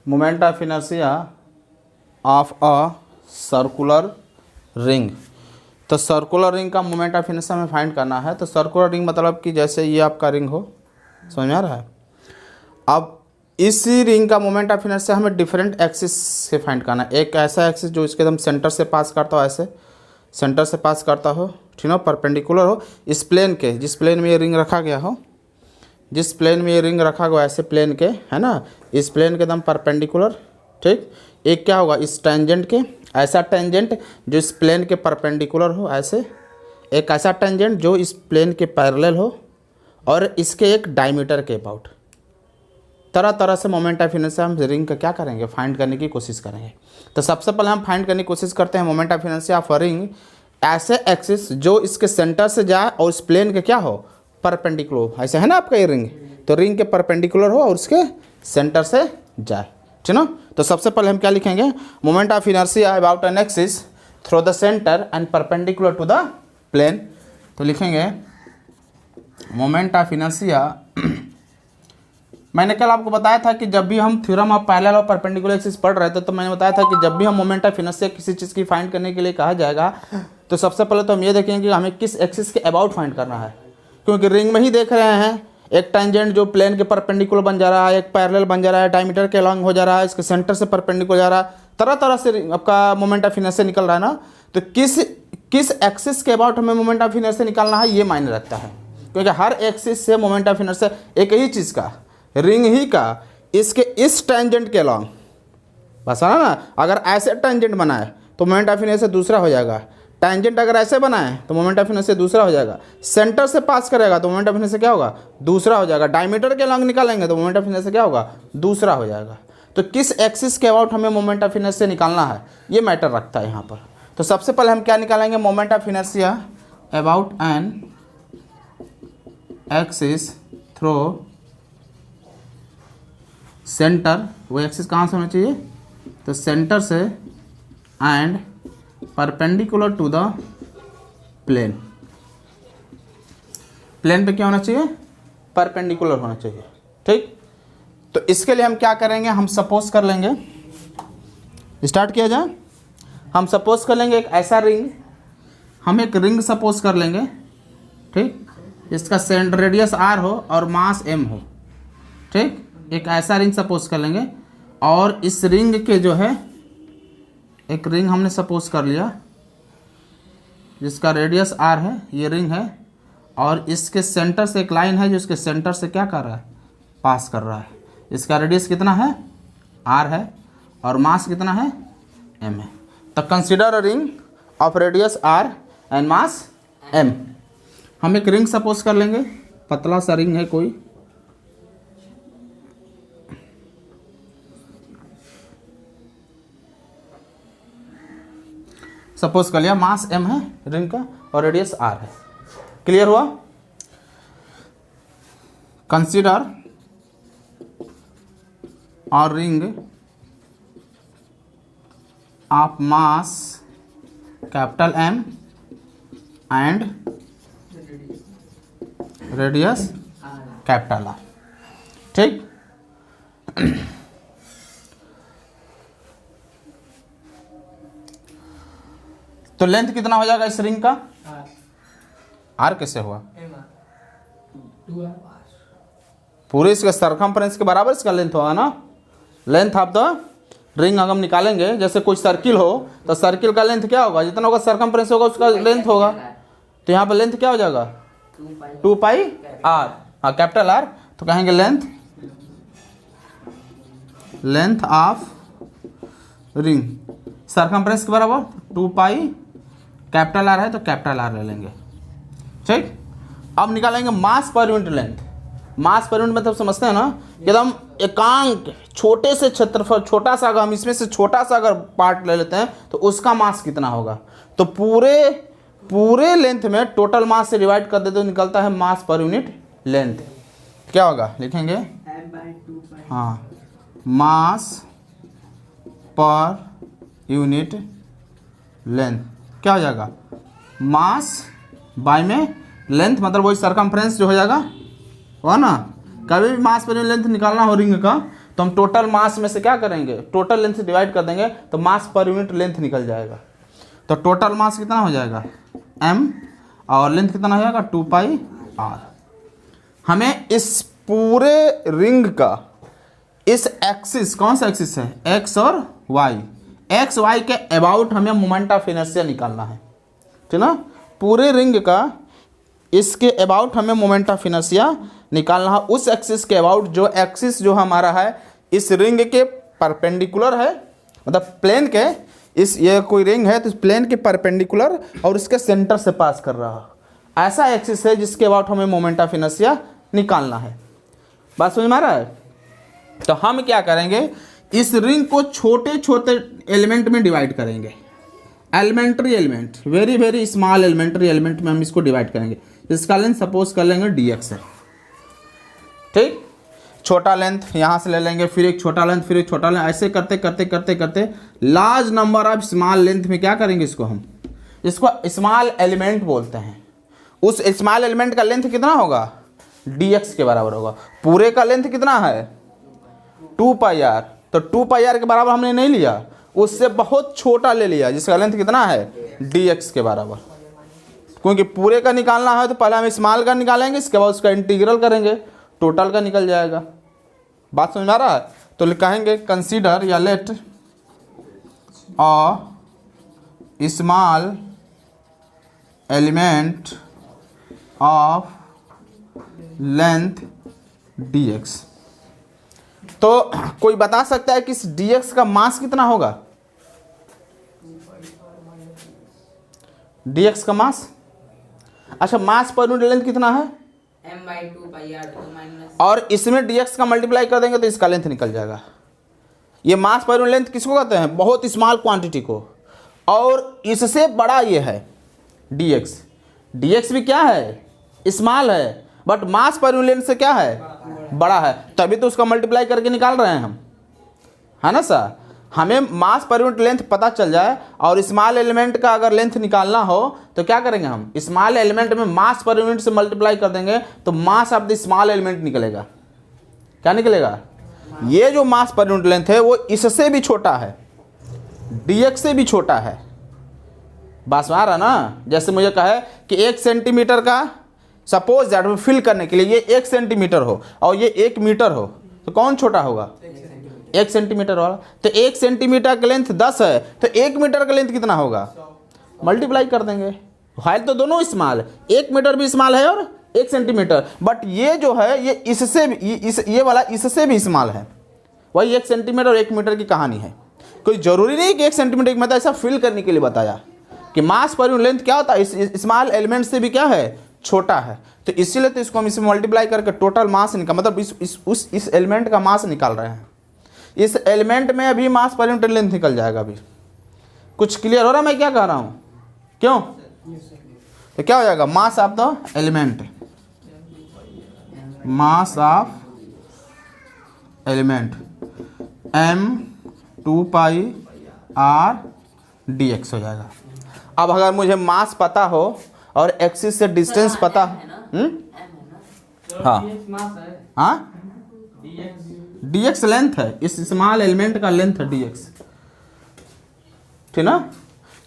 Moment of inertia of a circular ring. तो circular ring का moment of inertia हमें find करना है। तो सर्कुलर रिंग मतलब कि जैसे ये आपका रिंग हो, समझ में आ रहा है। अब इसी रिंग का मोमेंट ऑफ इनर्शिया हमें डिफरेंट एक्सिस से फाइंड करना है। एक ऐसा एक्सिस जो इसके एकदम सेंटर से पास करता हो, ऐसे सेंटर से पास करता हो, ठीक ना, परपेंडिकुलर हो इस प्लेन के, जिस प्लेन में ये रिंग रखा गया हो, जिस प्लेन में ये रिंग रखा गया ऐसे प्लेन के, है ना, इस प्लेन के एकदम परपेंडिकुलर, ठीक। एक क्या होगा इस टेंजेंट के, ऐसा टेंजेंट जो इस प्लेन के परपेंडिकुलर हो ऐसे, एक ऐसा टेंजेंट जो इस प्लेन के पैरेलल हो, और इसके एक डायमीटर के अबाउट। तरह तरह से मोमेंट ऑफ इनर्शिया हम रिंग का क्या करेंगे, फाइंड करने की कोशिश करेंगे। तो सबसे पहले हम फाइंड करने की कोशिश करते हैं moment of inertia of ring ऐसे एक्सिस जो इसके सेंटर से जाए और इस प्लेन के क्या हो, परपेंडिकुलर। ऐसे है ना आपका ये रिंग, तो रिंग के परपेंडिकुलर हो और उसके सेंटर से जाए, ठीक ना। तो सबसे पहले हम क्या लिखेंगे, moment of inertia about an axis through the centre and perpendicular to the plane. तो लिखेंगे मोमेंट ऑफ इनर्शिया, मैंने कल आपको बताया था कि जब भी हम थ्योरम ऑफ पैरेलल और परपेंडिकुलर एक्सिस पढ़ रहे थे तो मैंने बताया था कि जब भी हम मोमेंट ऑफ इनर्शिया किसी चीज़ की फाइंड करने के लिए कहा जाएगा तो सबसे पहले तो हम ये देखेंगे कि हमें किस एक्सिस के अबाउट फाइंड करना है, क्योंकि रिंग में ही देख रहे हैं एक टेंजेंट जो प्लेन के परपेंडिकुलर बन जा रहा है, एक पैरेलल बन जा रहा है, डायमीटर के अलॉन्ग हो जा रहा है, इसके सेंटर से परपेंडिकुलर जा रहा है, तरह तरह से आपका मोमेंट ऑफ इनर्शिया निकल रहा है ना। तो किस एक्सिस के अबाउट हमें मोमेंट ऑफ इनर्शिया निकालना है ये मायने रखता है, क्योंकि हर एक्सिस से मोमेंट ऑफ इनर्शिया एक ही चीज़ का, रिंग ही का, इसके इस टेंजेंट के अलॉन्ग, बस है ना। अगर ऐसे टेंजेंट बनाए तो मोमेंट ऑफ इनर्शिया दूसरा हो जाएगा, टेंजेंट अगर ऐसे बनाए तो मोमेंट ऑफ इनर्शिया दूसरा हो जाएगा, सेंटर से पास करेगा तो मोमेंट ऑफ इनर्शिया क्या होगा, दूसरा हो जाएगा, डायमीटर के अलॉन्ग निकालेंगे तो मोमेंट ऑफ इनर्शिया क्या होगा, दूसरा हो जाएगा। तो किस एक्सिस के अबाउट हमें मोमेंट ऑफ इनर्शिया निकालना है ये मैटर रखता है यहाँ पर। तो सबसे पहले हम क्या निकालेंगे, moment of inertia about an axis through centre, वो एक्सिस कहाँ से होना चाहिए, तो सेंटर से, and perpendicular to the plane. Plane पे क्या होना चाहिए, परपेंडिकुलर होना चाहिए, ठीक। तो इसके लिए हम क्या करेंगे, हम सपोज कर लेंगे, स्टार्ट किया जाए, हम सपोज कर लेंगे एक ऐसा रिंग, हम एक रिंग सपोज कर लेंगे, ठीक, इसका सेंटर रेडियस r हो और मास m हो, ठीक। एक ऐसा रिंग सपोज कर लेंगे और इस रिंग के जो है, एक रिंग हमने सपोज कर लिया जिसका रेडियस r है, ये रिंग है, और इसके सेंटर से एक लाइन है जो इसके सेंटर से क्या कर रहा है, पास कर रहा है। इसका रेडियस कितना है, r है, और मास कितना है, m है। तो consider a ring of radius r and mass m। हम एक रिंग सपोज कर लेंगे, पतला सा रिंग है कोई, सपोज कर लिया, मास m है रिंग का और रेडियस r है। क्लियर हुआ। कंसीडर और ring of mass capital M and radius capital R, ठीक। तो लेंथ कितना हो जाएगा इस रिंग का, R कैसे हुआ, पूरे इसके सरकमफ्रेंस के बराबर इसका लेंथ होगा ना। लेंथ ऑफ द रिंग अगर हम निकालेंगे, जैसे कोई सर्किल हो तो सर्किल का लेंथ क्या होगा, जितना होगा सरकमफ्रेंस होगा उसका लेंथ होगा। तो यहाँ पर लेंथ क्या हो जाएगा, 2 पाई r, हाँ कैपिटल R। तो कहेंगे लेंथ ऑफ रिंग सरकमफ्रेंस के बराबर 2 पाई, कैपिटल R है तो कैपिटल R ले लेंगे, ठीक। अब निकालेंगे मास पर यूनिट लेंथ। मास पर यूनिट मतलब समझते हैं ना, एकदम एकांक छोटे से क्षेत्रफल, छोटा सा, अगर हम इसमें से छोटा सा अगर पार्ट ले लेते हैं तो उसका मास कितना होगा। तो पूरे लेंथ में टोटल मास से डिवाइड कर देते तो निकलता है मास पर यूनिट लेंथ। क्या होगा, लिखेंगे हाँ, मास पर यूनिट लेंथ क्या हो जाएगा, मास बाय में लेंथ, मतलब वही सरकमफ्रेंस जो हो जाएगा, हो ना। कभी भी मास पर यूनिट लेंथ निकालना हो रिंग का तो हम टोटल मास में से क्या करेंगे, टोटल लेंथ से डिवाइड कर देंगे तो मास पर यूनिट लेंथ निकल जाएगा। तो टोटल मास कितना हो जाएगा m और लेंथ कितना हो जाएगा 2 पाई r। हमें इस पूरे रिंग का इस एक्सिस, कौन सा एक्सिस है, x और y, x y के अबाउट हमें मोमेंट ऑफ इनर्शिया निकालना है, ठीक ना। पूरे रिंग का इसके अबाउट हमें मोमेंट ऑफ इनर्शिया निकालना है, उस एक्सिस के अबाउट जो एक्सिस जो हमारा है इस रिंग के परपेंडिकुलर है, मतलब प्लेन के, इस ये कोई रिंग है तो इस प्लेन के परपेंडिकुलर और इसके सेंटर से पास कर रहा है, ऐसा एक्सिस है जिसके अबाउट हमें मोमेंट ऑफ इनर्शिया निकालना है। बात समझ में आ रहा है। तो हम क्या करेंगे, इस रिंग को छोटे छोटे एलिमेंट में डिवाइड करेंगे, elementary element, very very small elementary element में हम इसको डिवाइड करेंगे। इसका लेंथ सपोज कर लेंगे dx है, ठीक। छोटा लेंथ यहाँ से ले लेंगे, फिर एक छोटा लेंथ, फिर एक छोटा लेंथ, ऐसे करते करते करते करते large number of small length में क्या करेंगे, इसको हम इसको स्मॉल एलिमेंट बोलते हैं। उस स्मॉल एलिमेंट का लेंथ कितना होगा, dx के बराबर होगा। पूरे का लेंथ कितना है 2 पाई r, तो 2 पाई r के बराबर हमने नहीं लिया, उससे बहुत छोटा ले लिया जिसका लेंथ कितना है dx के बराबर। क्योंकि पूरे का निकालना है तो पहले हम स्मॉल का निकालेंगे, इसके बाद उसका इंटीग्रल करेंगे, टोटल का निकल जाएगा। बात समझ में आ रहा है। तो कहेंगे कंसीडर या let a small element of length dx। तो कोई बता सकता है कि इस dx का मास कितना होगा, dx का मास, अच्छा मास पर यूनिट लेंथ कितना है m/2 पाई r, और इसमें dx का मल्टीप्लाई कर देंगे तो इसका लेंथ निकल जाएगा। ये मास पर यूनिट लेंथ किसको कहते हैं, बहुत स्मॉल क्वांटिटी को, और इससे बड़ा ये है dx। dx भी क्या है, स्मॉल है, but mass per unit length से क्या है, बड़ा है, तभी तो उसका मल्टीप्लाई करके निकाल रहे हैं हम, है ना सर। हमें मास पर यूनिट लेंथ पता चल जाए और स्मॉल एलिमेंट का अगर लेंथ निकालना हो तो क्या करेंगे, हम स्मॉल एलिमेंट में मास पर यूनिट से मल्टीप्लाई कर देंगे तो mass of the small element निकलेगा। क्या निकलेगा, ये जो मास पर यूनिट लेंथ है वो इससे भी छोटा है, dx से भी छोटा है। बात में आ रहा ना। जैसे मुझे कहे कि 1 सेंटीमीटर का सपोज दैट फिल करने के लिए ये 1 सेंटीमीटर हो और ये 1 मीटर हो, तो कौन छोटा होगा, 1 सेंटीमीटर वाला। तो 1 सेंटीमीटर का लेंथ 10 है तो 1 मीटर का लेंथ कितना होगा, मल्टीप्लाई कर देंगे। हाइट तो दोनों स्मॉल है, 1 मीटर भी स्मॉल है और 1 सेंटीमीटर, बट ये जो है ये इससे भी ये वाला इससे भी स्मॉल है। वही 1 सेंटीमीटर और 1 मीटर की कहानी है। कोई जरूरी नहीं कि 1 सेंटीमीटर, मतलब ऐसा फिल करने के लिए बताया कि मास पर यूनिट लेंथ क्या होता है, स्मॉल एलिमेंट से भी क्या है, छोटा है। तो इसीलिए तो इसको हम इसमें मल्टीप्लाई करके टोटल मास निकाल, मतलब इस एलिमेंट का मास निकाल रहे हैं। इस एलिमेंट में अभी मास पर यूनिट लेंथ निकल जाएगा। अभी कुछ क्लियर हो रहा है मैं क्या कह रहा हूँ, क्यों। तो क्या हो जाएगा, mass of the element, mass of element m 2 pi r dx हो जाएगा। अब अगर मुझे मास पता हो और एक्सिस से डिस्टेंस पता, हाँ हाँ dx लेंथ है, इस स्मॉल एलिमेंट का लेंथ है dx, ठीक ना।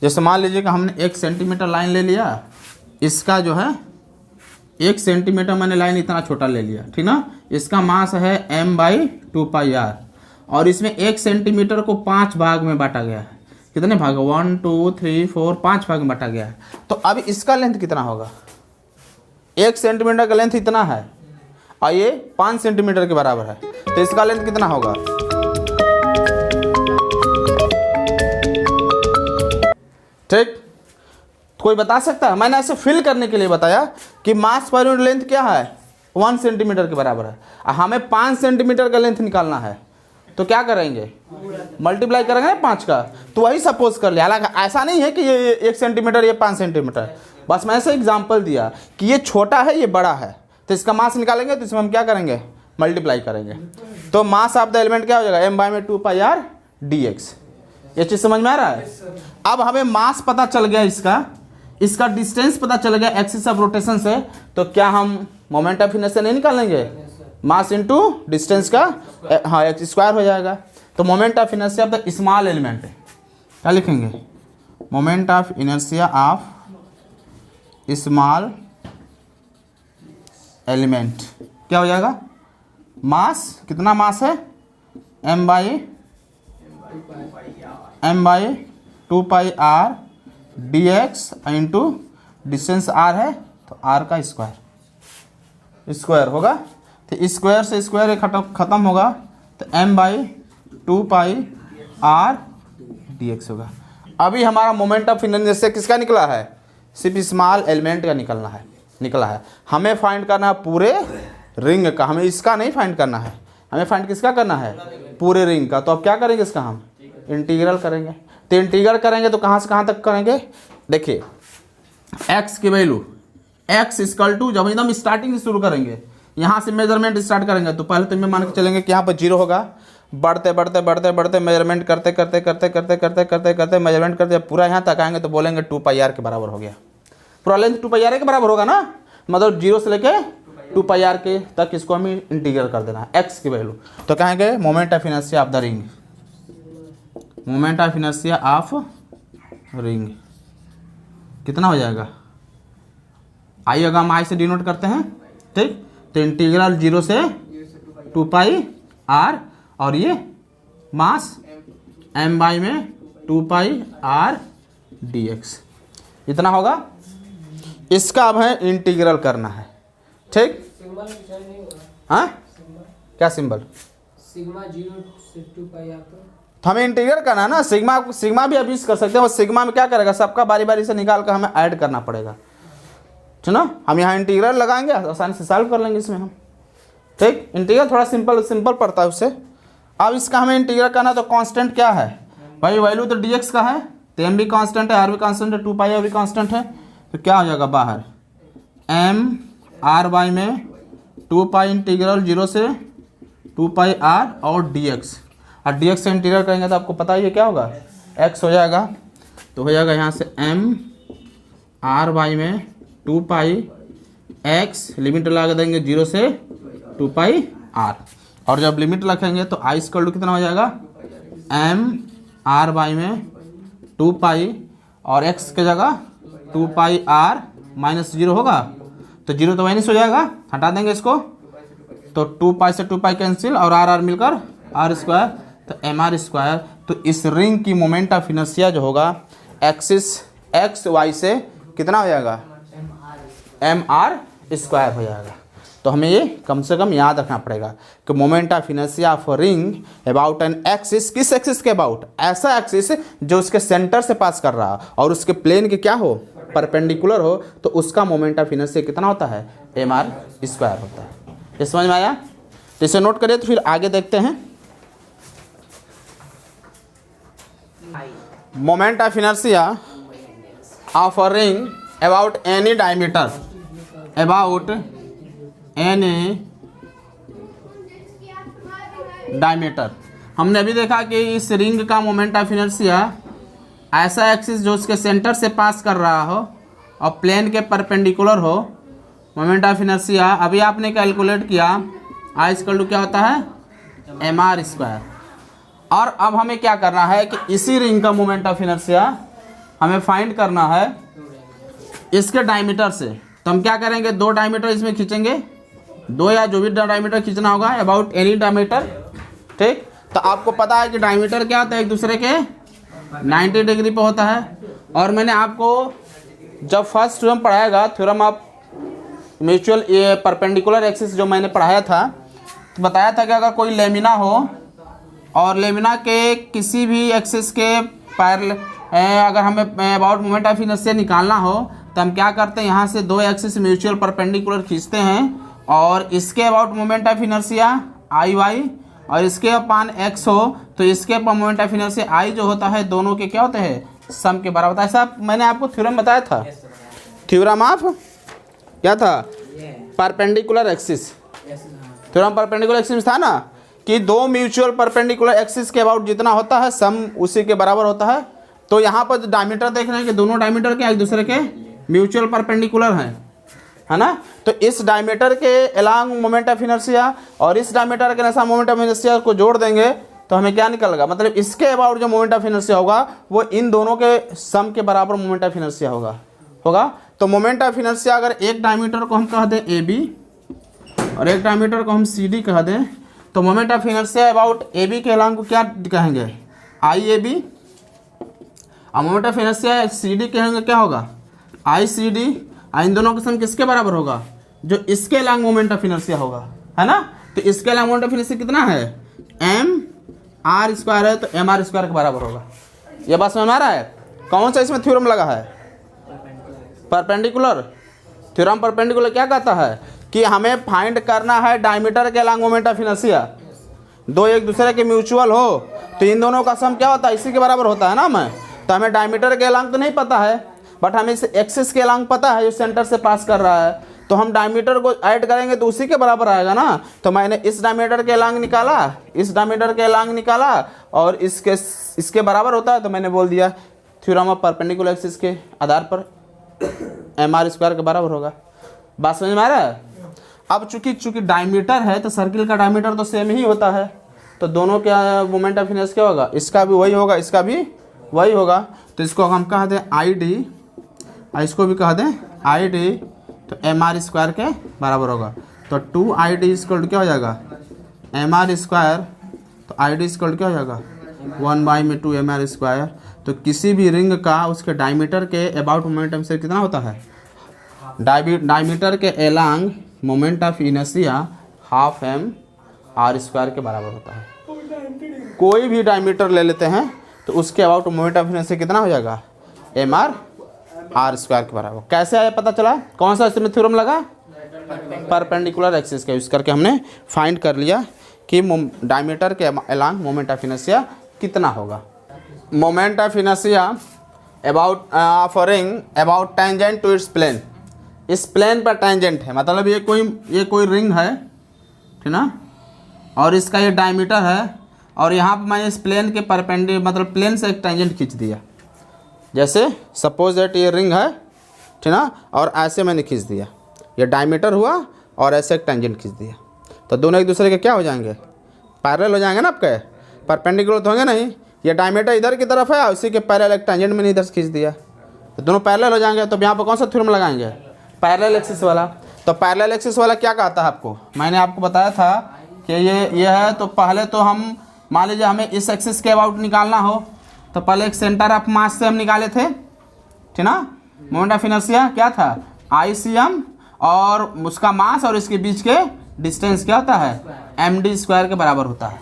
जैसे मान लीजिए कि हमने 1 सेंटीमीटर लाइन ले लिया, इसका जो है 1 सेंटीमीटर मैंने लाइन इतना छोटा ले लिया, ठीक ना। इसका मास है m/2 पाई r और इसमें 1 सेंटीमीटर को 5 भाग में बांटा गया है। कितने भाग, 1 2 3 4 5 भाग में बांटा गया है। तो अब इसका लेंथ कितना होगा, 1 सेंटीमीटर का लेंथ इतना है और ये 5 सेंटीमीटर के बराबर है, तो इसका लेंथ कितना होगा, ठीक। कोई बता सकता है, मैंने ऐसे फिल करने के लिए बताया कि मास पर यूनिट लेंथ क्या है 1 सेंटीमीटर के बराबर है, हमें 5 सेंटीमीटर का लेंथ निकालना है। तो क्या करेंगे, मल्टीप्लाई करेंगे ना 5 का। तो वही सपोज कर लिया, हालांकि ऐसा नहीं है कि ये 1 सेंटीमीटर ये 5 सेंटीमीटर, बस मैं ऐसे एग्जांपल दिया कि ये छोटा है ये बड़ा है, तो इसका मास निकालेंगे तो इसमें हम क्या करेंगे, मल्टीप्लाई करेंगे। तो मास ऑफ द एलिमेंट क्या हो जाएगा, m/2 पाई r dx। ये चीज़ समझ में आ रहा है। अब हमें मास पता चल गया, इसका डिस्टेंस पता चल गया एक्सिस ऑफ रोटेशन से, तो क्या हम मोमेंट ऑफ इनर्शिया नहीं निकालेंगे, मास इंटू डिस्टेंस का हाँ एक्स स्क्वायर हो जाएगा। तो moment of inertia of the small element क्या लिखेंगे, moment of inertia of small element क्या हो जाएगा, मास कितना मास है m by 2πr dx into distance r है तो r का स्क्वायर होगा। तो स्क्वायर से स्क्वायर खत्म होगा तो m बाई 2πr dx होगा। अभी हमारा मोमेंट ऑफ इनर्शिया किसका निकला है, सिर्फ स्मॉल एलिमेंट का निकला है। हमें फाइंड करना है पूरे रिंग का, हमें इसका नहीं फाइंड करना है, हमें फाइंड किसका करना है, पूरे रिंग का। तो अब क्या करेंगे, इसका हम इंटीग्रल करेंगे। तो इंटीग्रल करेंगे तो कहाँ से कहाँ तक करेंगे, देखिए x की वैल्यू x इक्वल टू, जब एकदम स्टार्टिंग से शुरू करेंगे, यहाँ से मेजरमेंट स्टार्ट करेंगे तो पहले तो मैं मान के चलेंगे कि यहाँ पर 0 होगा, बढ़ते बढ़ते बढ़ते बढ़ते मेजरमेंट करते करते करते करते करते करते करते मेजरमेंट करते पूरा यहाँ तक आएंगे तो बोलेंगे 2πr के बराबर हो गया। पूरा लेंथ 2πr के बराबर होगा ना, मतलब 0 से लेके 2πr के तक इसको हमें इंटीग्रल कर देना है x की वैल्यू। तो कहेंगे moment of inertia of the ring, moment of inertia of ring कितना हो जाएगा, आई अगर हम आई से डिनोट करते हैं, ठीक। तो इंटीग्रल 0 से 2πr और ये मास m बाई में 2πr dx इतना होगा। इसका अब है इंटीग्रल करना है, ठीक। हाँ क्या सिंबल, सिग्मा 0 से 2πr तो हमें इंटीग्रल करना है ना, सिग्मा भी अब यूज कर सकते हैं। और सिग्मा में क्या करेगा, सबका बारी बारी से निकाल कर हमें ऐड करना पड़ेगा, ठीक ना। हम यहाँ इंटीग्रल लगाएंगे, आसानी से सॉल्व कर लेंगे इसमें हम, ठीक। इंटीग्रल थोड़ा सिंपल पड़ता है उससे। अब इसका हमें इंटीग्रल करना, तो कांस्टेंट क्या है भाई, वैल्यू तो dx का है, तो m भी कांस्टेंट है, r भी कांस्टेंट है, 2πr भी कांस्टेंट है। तो क्या हो जाएगा बाहर m r बाई में 2π इंटीग्रल 0 से 2πr और dx, और dx से इंटीग्रल करेंगे तो आपको पता ही है क्या होगा, x हो जाएगा। तो हो जाएगा यहाँ से m r बाई में 2π x, लिमिट लगा देंगे 0 से 2πr, और जब लिमिट रखेंगे तो i इक्वल टू कितना हो जाएगा, m r बाई में 2π और x के जगह 2πr माइनस 0 होगा, तो 0 तो माइनस हो जाएगा, हटा देंगे इसको, तो 2π से 2π कैंसिल और r मिलकर r स्क्वायर, तो mr स्क्वायर। तो इस रिंग की मोमेंट ऑफ इनर्शिया जो होगा एक्सिस एक्स वाई से कितना हो जाएगा, mr स्क्वायर हो जाएगा। तो हमें ये कम से कम याद रखना पड़ेगा कि moment of inertia of ring about an axis, किस एक्सिस के अबाउट, ऐसा एक्सिस जो उसके सेंटर से पास कर रहा और उसके प्लेन के क्या हो, परपेंडिकुलर हो, तो उसका मोमेंट ऑफ इनर्शिया कितना होता है, mr स्क्वायर होता है। ये समझ में आया, तो इसे नोट करिए। तो फिर आगे देखते हैं, moment of inertia of a ring about any diameter, about any diameter. हमने अभी देखा कि इस रिंग का मोमेंट ऑफ इनर्शिया ऐसा एक्सिस जो उसके सेंटर से पास कर रहा हो और प्लेन के परपेंडिकुलर हो, मोमेंट ऑफ इनर्शिया अभी आपने कैलकुलेट किया, आई इक्वल टू क्या होता है, mr स्क्वायर। और अब हमें क्या करना है कि इसी रिंग का मोमेंट ऑफ इनर्शिया हमें फाइंड करना है इसके डायमीटर से। तो हम क्या करेंगे, 2 डायमीटर इसमें खींचेंगे, 2 या जो भी डायमीटर खींचना होगा, अबाउट एनी डायमीटर, ठीक। तो आपको पता है कि डायमीटर क्या होता है, एक दूसरे के 90 डिग्री पे होता है। और मैंने आपको जब फर्स्ट थ्योरम पढ़ाएगा, theorem of mutual perpendicular axis जो मैंने पढ़ाया था, तो बताया था कि अगर कोई लेमिना हो और लेमिना के किसी भी एक्सिस के पैरेलल अगर हमें अबाउट मोमेंट ऑफ इनर्शिया निकालना हो, तो हम क्या करते हैं, यहाँ से 2 एक्सिस म्यूचुअल परपेंडिकुलर खींचते हैं और इसके about moment of inertia I Y और इसके अपान एक्स हो, तो इसके upon moment of inertia I जो होता है दोनों के क्या होते हैं, सम के बराबर होता है। ऐसा मैंने आपको थ्योरम बताया था, थ्योरम ऑफ क्या था, perpendicular axis. Theorem perpendicular axis था ना कि 2 म्यूचुअल परपेंडिकुलर एक्सिस के अबाउट जितना होता है सम उसी के बराबर होता है। तो यहाँ पर डायमीटर देख रहे हैं कि दोनों डायमीटर के एक दूसरे के म्यूचुअल परपेंडिकुलर हैं, है ना। तो इस डायमीटर के अलोंग मोमेंट ऑफ इनर्शिया और इस डायमीटर के साथ मोमेंट ऑफ इनर्शिया को जोड़ देंगे तो हमें क्या निकलेगा, मतलब इसके अबाउट जो मोमेंट ऑफ इनर्शिया होगा वो इन दोनों के सम के बराबर मोमेंट ऑफ इनर्शिया होगा। तो मोमेंट ऑफ इनर्शिया अगर एक डायमीटर को हम कह दें ए बी और एक डायमीटर को हम सी डी कह दें, तो moment of inertia about A B के अलोंग को क्या कहेंगे, आई ए बी, और moment of inertia C D कहेंगे क्या होगा, आई सी डी। इन दोनों का सम किसके बराबर होगा, जो इसके अलोंग मोमेंट ऑफ इनर्शिया होगा, है ना। तो इसके अलोंग मोमेंट ऑफ इनर्शिया कितना है, एम आर स्क्वायर है, तो एम आर स्क्वायर के बराबर होगा। ये बात समझ में आ रहा है। कौन सा इसमें थ्योरम लगा है, परपेंडिकुलर थ्योरम। परपेंडिकुलर क्या कहता है कि हमें फाइंड करना है डायमीटर के अलोंग मोमेंट ऑफ इनर्शिया, दो एक दूसरे के म्यूचुअल हो तो इन दोनों का सम क्या होता है, इसी के बराबर होता है ना। हमें तो हमें डायमीटर के अलोंग तो नहीं पता है, बट हमें इस एक्सिस के अलोंग पता है जो सेंटर से पास कर रहा है, तो हम डायमीटर को ऐड करेंगे तो उसी के बराबर आएगा ना। तो मैंने इस डायमीटर के अलोंग निकाला, इस डायमीटर के अलोंग निकाला और इसके बराबर होता है, तो मैंने बोल दिया थ्योरम ऑफ परपेंडिकुलर एक्सिस के आधार पर एम आर स्क्वायर के बराबर होगा। बात समझ में आ रहा है। अब चूंकि डायमीटर है तो सर्किल का डायमीटर तो सेम ही होता है, तो दोनों का मोमेंट ऑफ इनर्शिया क्या होगा, इसका भी वही होगा, इसका भी वही होगा। तो इसको हम कह दें आई डी, इसको भी कह दें आई डी, तो एम आर स्क्वायर के बराबर होगा। तो 2 आई डी स्क्वायर क्या हो जाएगा, एम आर स्क्वायर, तो आई डी स्क्वायर क्या हो जाएगा 1/2 एम आर स्क्वायर। तो किसी भी रिंग का उसके डायमीटर के अबाउट मोमेंटम से कितना होता है, डायमीटर के along moment of inertia half M R square के बराबर होता है। कोई भी डायमीटर ले लेते हैं तो उसके अबाउट मोमेंट ऑफ इनर्शिया कितना हो जाएगा, एम आर स्क्वायर के बराबर। कैसे आया पता चला, कौन सा इसमें थ्योरम लगा, परपेंडिकुलर एक्सिस का यूज करके हमने फाइंड कर लिया कि डायमीटर के अलोंग मोमेंट ऑफ इनर्शिया कितना होगा। Moment of inertia about of ring about tangent to its plane, इस प्लेन पर टेंजेंट है, मतलब ये कोई रिंग है, ठीक ना, और इसका ये डायमीटर है, और यहाँ पर मैंने इस प्लेन के परपेंडिकुलर मतलब प्लेन से एक टेंजेंट खींच दिया। जैसे सपोज दैट ये रिंग है, ठीक ना, और ऐसे मैंने खींच दिया, ये डायमीटर हुआ और ऐसे एक टेंजेंट खींच दिया, तो दोनों एक दूसरे के क्या हो जाएंगे, पैरेलल हो जाएंगे ना। आपके परपेंडिकुलर तो होंगे नहीं, ये डायमीटर इधर की तरफ है, उसी के पैरेलल एक टेंजेंट मैंने इधर से खींच दिया, तो दोनों पैरेलल हो जाएंगे। तो यहाँ पर कौन सा थ्योरम लगाएंगे, पैरेलल एक्सिस वाला। तो पैरेलल एक्सिस वाला क्या कहता है आपको, मैंने आपको बताया था कि ये है। तो पहले तो हम मान लीजिए हमें इस एक्सिस के अबाउट निकालना हो तो पहले एक सेंटर ऑफ मास से हम निकाले थे, ठीक ना। मोमेंट ऑफ इनर्शिया क्या था, आई सी एम, और उसका मास और इसके बीच के डिस्टेंस क्या होता है, एम डी स्क्वायर के बराबर होता है,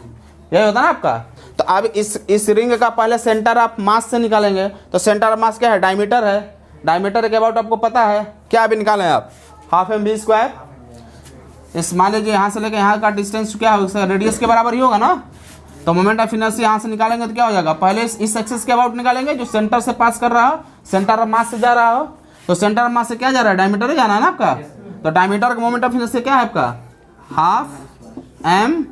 यही होता है ना आपका। तो अब इस रिंग का पहले सेंटर ऑफ मास से निकालेंगे। तो सेंटर ऑफ मास क्या है, डायमीटर है, डायमीटर के अबाउट आपको पता है क्या, अभी निकालें आप हाफ एम बी स्क्वायर। इस मान लीजिए यहाँ से लेकर यहाँ का डिस्टेंस क्या होगा, रेडियस के बराबर ही होगा ना। तो मोमेंट ऑफ इनर्शिया यहाँ से निकालेंगे तो क्या हो जाएगा, पहले इस एक्सिस के अबाउट निकालेंगे जो सेंटर से पास कर रहा हो, सेंटर ऑफ मास से जा रहा हो। तो सेंटर ऑफ मास से क्या जा रहा है, डायमीटर ही जाना है ना आपका। तो डायमीटर का मोमेंट ऑफ इनर्शिया क्या है आपका, हाफ एम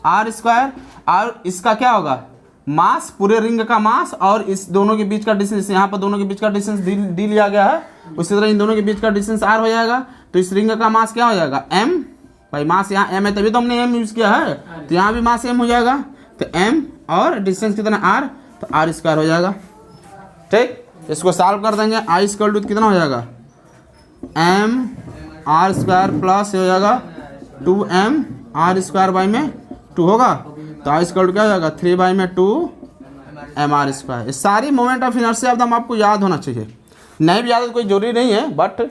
आर स्क्वायर, और इसका क्या होगा, मास, पूरे रिंग का मास, और इस दोनों के बीच का डिस्टेंस, यहाँ पर दोनों के बीच का डिस्टेंस डी लिया गया है, उसी तरह इन दोनों के बीच का डिस्टेंस आर हो जाएगा। तो इस रिंग का मास क्या हो जाएगा, एम, भाई मास यहाँ एम है तभी तो हमने एम यूज किया है, तो यहाँ भी मास एम हो जाएगा। तो एम और डिस्टेंस कितना आर, तो आर स्क्वायर हो जाएगा। ठीक, इसको सॉल्व कर देंगे, आई स्क्वायर टू कितना हो जाएगा, एम आर स्क्वायर प्लस हो जाएगा 2m आर स्क्वायर बाई में 2 होगा। तो आई स्क्वायर क्या हो जाएगा, 3/2 एम आर स्क्वायर। ये सारी मोमेंट ऑफ इनर्शिया एकदम आपको याद होना चाहिए, नहीं भी याद तो कोई जरूरी नहीं है, बट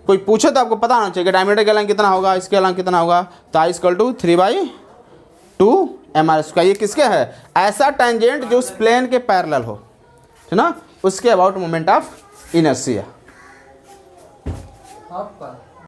कोई पूछे तो आपको पता होना चाहिए कि डायमीटर के अलांग कितना होगा, इसके अलांग कितना होगा। तो I square to 3/2 M R square. ये किसके है, ऐसा टेंजेंट जो उस प्लेन के पैरेलल हो, है ना, उसके अबाउट मोमेंट ऑफ इनर्शिया। आपका